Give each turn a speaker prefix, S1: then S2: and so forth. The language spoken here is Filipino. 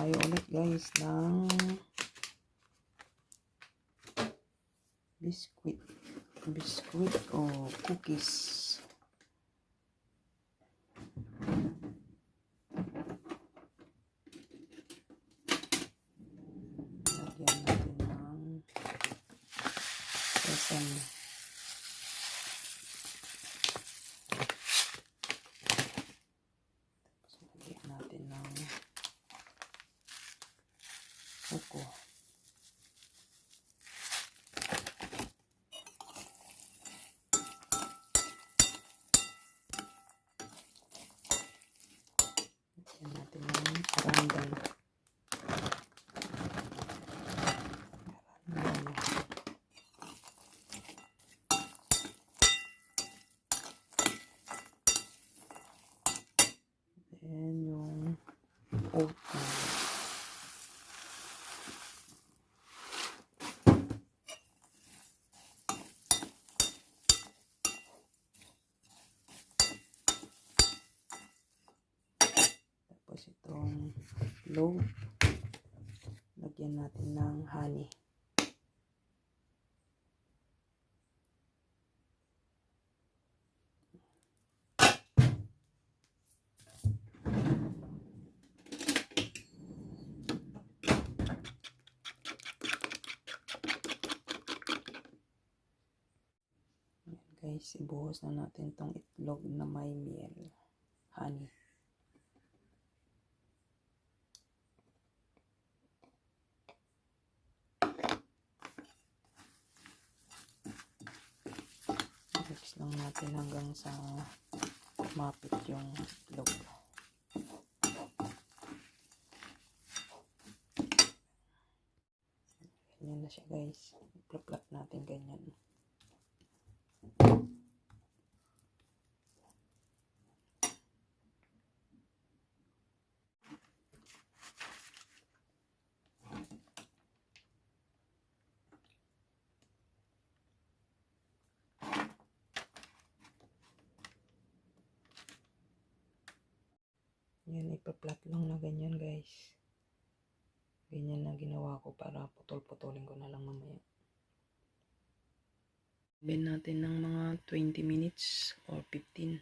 S1: tayo ulit guys ng biscuit o cookies. Lagyan natin ng sesame. Lagyan natin ng coco. Lagyan natin ng random. Then yung oatmeal. Tapos itong loaf, lagyan natin ng honey. Guys, ibuhos na natin tong itlog na may miel, honey. Mix lang natin hanggang sa mapit yung itlog. Ganyan na siya guys. I-plap natin ganyan. Yan, ipa-plot lang na ganyan guys. Ganyan na ginawa ko para putol-putulin ko na lang mamaya. Bin natin ng mga 20 minutes or 15.